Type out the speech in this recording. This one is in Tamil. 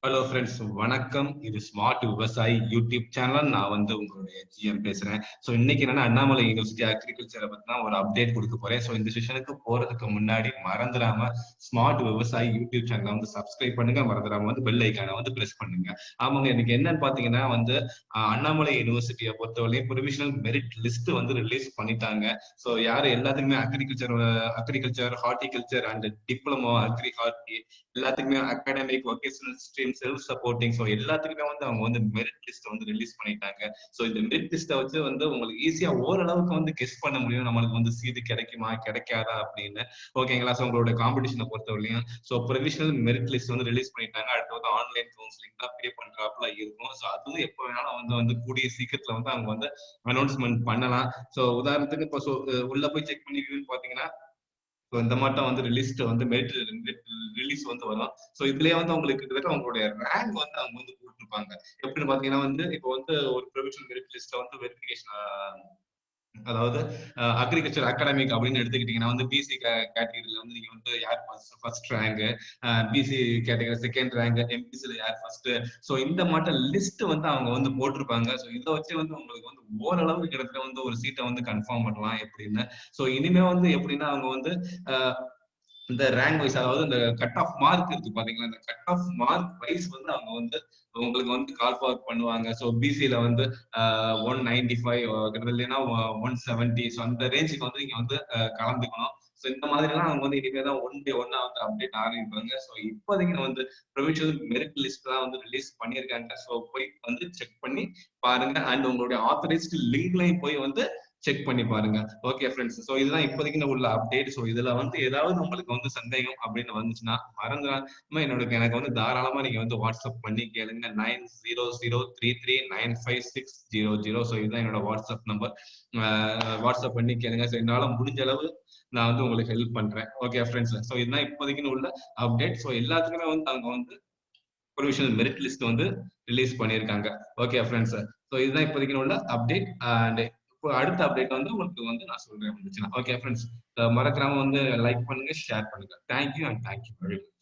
ஹலோ ஃப்ரெண்ட்ஸ், வணக்கம். இது ஸ்மார்ட் விவசாயி யூடியூப் சேனல். நான் உங்களுடைய ஜிஎம் பேசுறேன். ஸோ இன்னைக்கு என்னன்னா அண்ணாமலை யூனிவர்சிட்டி அக்ரிகல்ச்சரை பத்தி தான் ஒரு அப்டேட் கொடுக்க போறேன். ஸோ இந்த செஷனுக்கு போறதுக்கு முன்னாடி மறந்துடாம ஸ்மார்ட் விவசாயி யூடியூப் சேனலை சப்ஸ்கிரைப் பண்ணுங்க. மறந்துடாம பெல் ஐக்கானை பிரஸ் பண்ணுங்க. ஆமாங்க, இன்னைக்கு என்னன்னு பாத்தீங்கன்னா அண்ணாமலை யூனிவர்சிட்டியை பொறுத்தவரையும் ப்ரொவிஷனல் மெரிட் லிஸ்ட் ரிலீஸ் பண்ணிட்டாங்க. ஸோ யாரு எல்லாத்துக்குமே agriculture, horticulture and diploma agri horti எல்லாத்துக்குமே academic, vocational stream, self supporting, so எல்லாத்துக்குமே அவங்க மெரிட் லிஸ்ட் ரிலீஸ் பண்ணிட்டாங்க. ஸோ இந்த மெரிட் லிஸ்ட்டை வச்சு உங்களுக்கு ஈஸியா ஓரளவுக்கு கெஸ் பண்ண முடியும் நம்மளுக்கு சீட்டு கிடைக்குமா கிடைக்காதா அப்படின்னு. ஓகேங்களா? ஸோ உங்களோட காம்படிஷனை பொறுத்தவரையும் so provisional merit list release பண்ணிட்டாங்க. அடுத்து ஆன்லைன் கவுன்சிலிங் தான் பே பண்றாப்புல இருக்கும். ஸோ அது எப்போ வேணாலும் கூடிய சீக்கிரத்துல அவங்க அனௌன்ஸ்மெண்ட் பண்ணலாம். ஸோ உதாரணத்துக்கு இப்போ உள்ள போய் செக் பண்ணிக்கணும்னு பாத்தீங்கன்னா இந்த மாட்டம் லிஸ்ட் மெரிட் ரிலீஸ் வரும். சோ இதுலயே உங்களுக்கு கிட்டத்தட்ட உங்களுடைய ரேங்க் அவங்க போட்டிருப்பாங்க. எப்படின்னு பாத்தீங்கன்னா இப்போ ஒரு ப்ரொவிஷனல் மெரிட் லிஸ்ட்ல வெரிஃபிகேஷன், அதாவது அக்ரிகல்ச்சர் அகாடமிக் அப்படின்னு எடுத்துக்கிட்டீங்கன்னா பிசி கேட்டகரியில நீங்க யார் first rank, BC category second rank, எம்பிசில யார் ஃபர்ஸ்ட், சோ இந்த மாட்ட லிஸ்ட் அவங்க போட்டிருப்பாங்க. சோ இதை வச்சு உங்களுக்கு ஓரளவு கிட்டத்தட்ட ஒரு சீட்டை கன்ஃபார்ம் பண்ணலாம் எப்படின்னு. சோ இனிமே எப்படின்னா அவங்க இந்த ரேங்க் வைஸ், அதாவது இந்த கட் ஆஃப் மார்க் இருக்கு பாத்தீங்களா, இந்த கட் ஆஃப் மார்க் வைஸ் அவங்க உங்களுக்கு கால் ஃபார்வர்ட் பண்ணுவாங்க. ஸோ பிசில 195 கிட்டத்தட்ட, இல்லைன்னா 170, ஸோ அந்த ரேஞ்சுக்கு நீங்க கலந்துக்கணும். ஸோ இந்த மாதிரி எல்லாம் அவங்க இனிமேதான் ஒன் டே ஒன்னா அப்டேட் ஆரம்பிப்பாங்க. ஸோ இப்போதைக்கு ப்ரொவிஷனல் மெரிட் லிஸ்ட் தான் ரிலீஸ் பண்ணியிருக்காங்க. ஸோ போய் செக் பண்ணி பாருங்க. அண்ட் உங்களுடைய ஆத்தரைஸ்டு லிங்க்லையும் போய் செக் பண்ணி பாருங்க. ஓகே ஃப்ரெண்ட்ஸ், சோ இதுதான் இப்போதைக்கு உள்ள அப்டேட். சோ இதுல ஏதாவது உங்களுக்கு சந்தேகம் அப்படின்னு வந்துச்சுன்னா மறந்துடாம எனக்கு தாராளமா நீங்க வாட்ஸ்அப் பண்ணி கேளுங்க. 9003395600. சோ இதுதான் என்னோட வாட்ஸ்அப் நம்பர். வாட்ஸ்அப் பண்ணி கேளுங்க. சோ என்னால முடிஞ்ச அளவு நான் உங்களுக்கு ஹெல்ப் பண்றேன். ஓகே ஃப்ரெண்ட்ஸ், சோ இதுதான் இப்போதைக்கு உள்ள அப்டேட். சோ எல்லாத்துக்குமே அவங்க ப்ரொவிஷனல் மெரிட் லிஸ்ட் ரிலீஸ் பண்ணியிருக்காங்க. ஓகே ஃப்ரெண்ட்ஸ், சோ இதுதான் இப்போதைக்கு உள்ள அப்டேட். அண்ட் அடுத்த அப்டேட் உங்களுக்கு நான் சொல்றேன் வந்துச்சுன்னா. ஓகே ஃப்ரெண்ட்ஸ், மறக்காம லைக் பண்ணுங்க, ஷேர் பண்ணுங்க. Thank you and thank you very much.